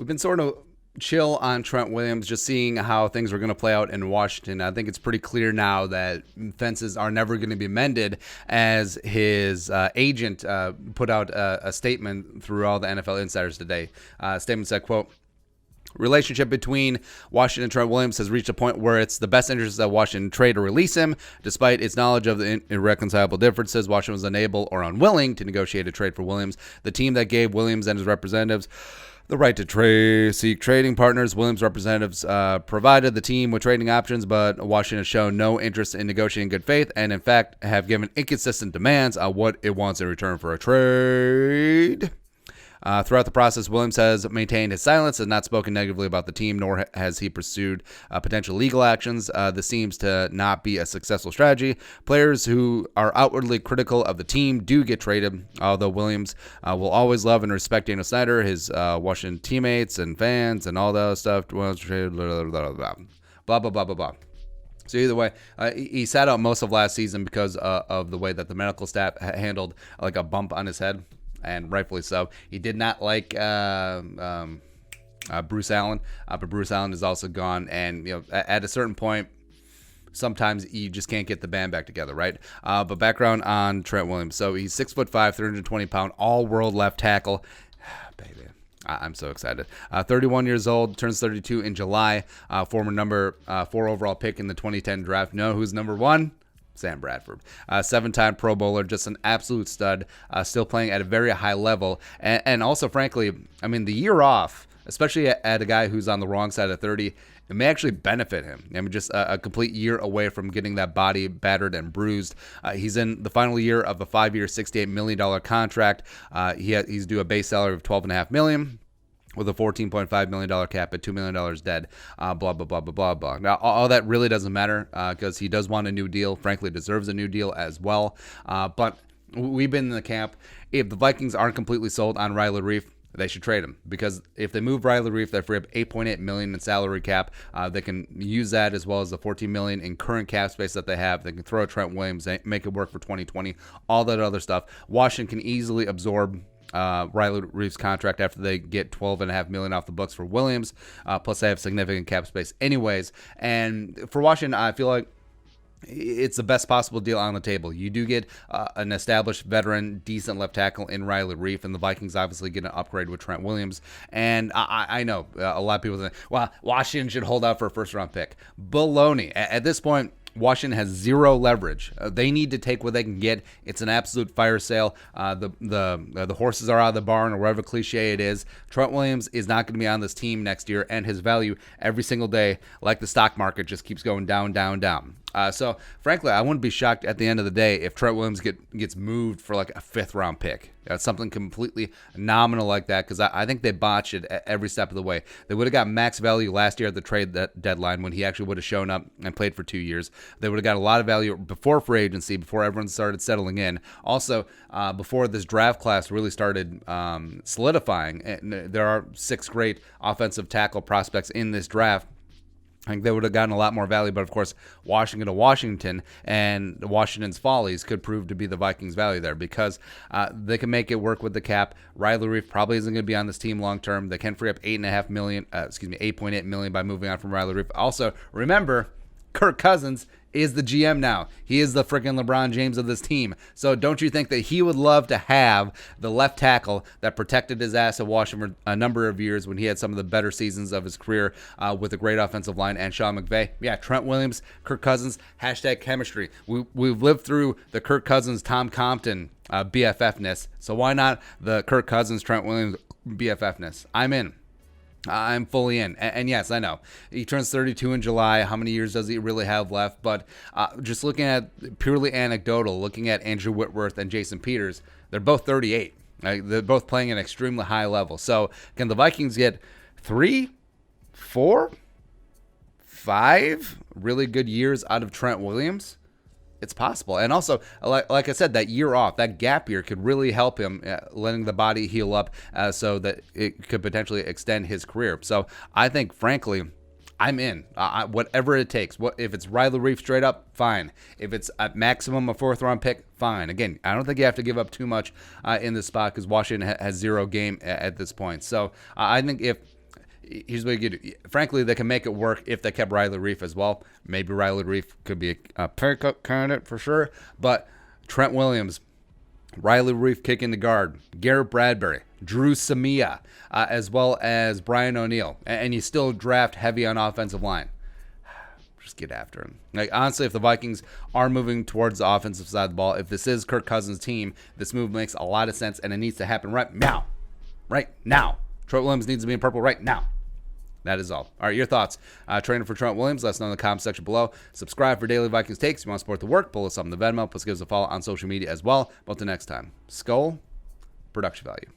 we've been sort of chill on Trent Williams, just seeing how things are going to play out in Washington. I think it's pretty clear now that fences are never going to be mended, as his agent put out a statement through all the NFL insiders today. Statement said, quote, relationship between Washington and Trent Williams has reached a point where it's the best interest of Washington trade to release him. Despite its knowledge of the irreconcilable differences, Washington was unable or unwilling to negotiate a trade for Williams. The team that gave Williams and his representatives the right to seek trading partners. Williams' representatives provided the team with trading options, but Washington has shown no interest in negotiating in good faith and, in fact, have given inconsistent demands on what it wants in return for a trade. Throughout the process, Williams has maintained his silence and not spoken negatively about the team, nor has he pursued potential legal actions. This seems to not be a successful strategy. Players who are outwardly critical of the team do get traded, although Williams will always love and respect Daniel Snyder, his Washington teammates and fans, and all that other stuff. Blah, blah, blah, blah, blah. So either way, he sat out most of last season because of the way that the medical staff handled like a bump on his head. And rightfully so. He did not like Bruce Allen, but Bruce Allen is also gone. And at a certain point, sometimes you just can't get the band back together, right? But background on Trent Williams. So he's 6'5", 320-pound, all-world left tackle. Baby, I'm so excited. 31 years old, turns 32 in July. Former number 4 overall pick in the 2010 draft. Know who's number 1? Sam Bradford, 7-time Pro Bowler, just an absolute stud, still playing at a very high level. And also, frankly, I mean, the year off, especially at a guy who's on the wrong side of 30, it may actually benefit him. I mean, just a complete year away from getting that body battered and bruised. He's in the final year of a 5-year, $68 million contract. He's due a base salary of $12.5 million. With a $14.5 million cap at $2 million dead, blah, blah, blah, blah, blah, blah. Now, all that really doesn't matter because he does want a new deal. Frankly, deserves a new deal as well. But we've been in the camp. If the Vikings aren't completely sold on Riley Reiff, they should trade him, because if they move Riley Reiff, they free up $8.8 million in salary cap. They can use that as well as the $14 million in current cap space that they have. They can throw Trent Williams, make it work for 2020, all that other stuff. Washington can easily absorb Riley Reiff's contract after they get $12.5 million off the books for Williams. Plus, they have significant cap space anyways. And for Washington, I feel like it's the best possible deal on the table. You do get an established veteran, decent left tackle in Riley Reiff, and the Vikings obviously get an upgrade with Trent Williams. And I know a lot of people think, well, Washington should hold out for a first-round pick. Baloney. At this point, Washington has zero leverage. They need to take what they can get. It's an absolute fire sale. The horses are out of the barn, or whatever cliche it is. Trent Williams is not going to be on this team next year, and his value every single day, like the stock market, just keeps going down, down, down. So, frankly, I wouldn't be shocked at the end of the day if Trent Williams gets moved for like a 5th-round pick. Something completely nominal like that, because I think they botched it at every step of the way. They would have got max value last year at the trade deadline when he actually would have shown up and played for 2 years. They would have got a lot of value before free agency, before everyone started settling in. Also, before this draft class really started solidifying. And there are 6 great offensive tackle prospects in this draft. I think they would have gotten a lot more value, but of course, Washington to Washington, and Washington's follies could prove to be the Vikings' value there, because they can make it work with the cap. Riley Reiff probably isn't going to be on this team long term. They can free up $8.8 million by moving on from Riley Reiff. Also, remember, Kirk Cousins is the GM now. He is the freaking LeBron James of this team. So don't you think that he would love to have the left tackle that protected his ass at Washington for a number of years when he had some of the better seasons of his career with a great offensive line and Sean McVay? Yeah, Trent Williams, Kirk Cousins, #chemistry. We've lived through the Kirk Cousins, Tom Compton BFF-ness. So why not the Kirk Cousins, Trent Williams BFF-ness? I'm in. I'm fully in. And yes, I know. He turns 32 in July. How many years does he really have left? But just looking at purely anecdotal, looking at Andrew Whitworth and Jason Peters, they're both 38. They're both playing at an extremely high level. So can the Vikings get 3, 4, 5 really good years out of Trent Williams? It's possible. And also, like I said, that year off, that gap year could really help him letting the body heal up so that it could potentially extend his career. So I think, frankly, I'm in. Whatever it takes. If it's Riley Reiff straight up, fine. If it's at maximum a 4th-round pick, fine. Again, I don't think you have to give up too much in this spot, because Washington has zero game at this point. So I think if here's what you could do. Frankly, they can make it work if they kept Riley Reef as well. Maybe Riley Reef could be a pickup candidate for sure. But Trent Williams, Riley Reef kicking the guard, Garrett Bradbury, Drew Samia, as well as Brian O'Neill. And you still draft heavy on offensive line. Just get after him. Like, honestly, if the Vikings are moving towards the offensive side of the ball, if this is Kirk Cousins' team, this move makes a lot of sense, and it needs to happen right now. Right now. Trent Williams needs to be in purple right now. That is all. All right, your thoughts. Training for Trent Williams, let us know in the comment section below. Subscribe for daily Vikings takes. If you want to support the work, pull us up in the Venmo. Plus give us a follow on social media as well. But until next time, Skull, production value.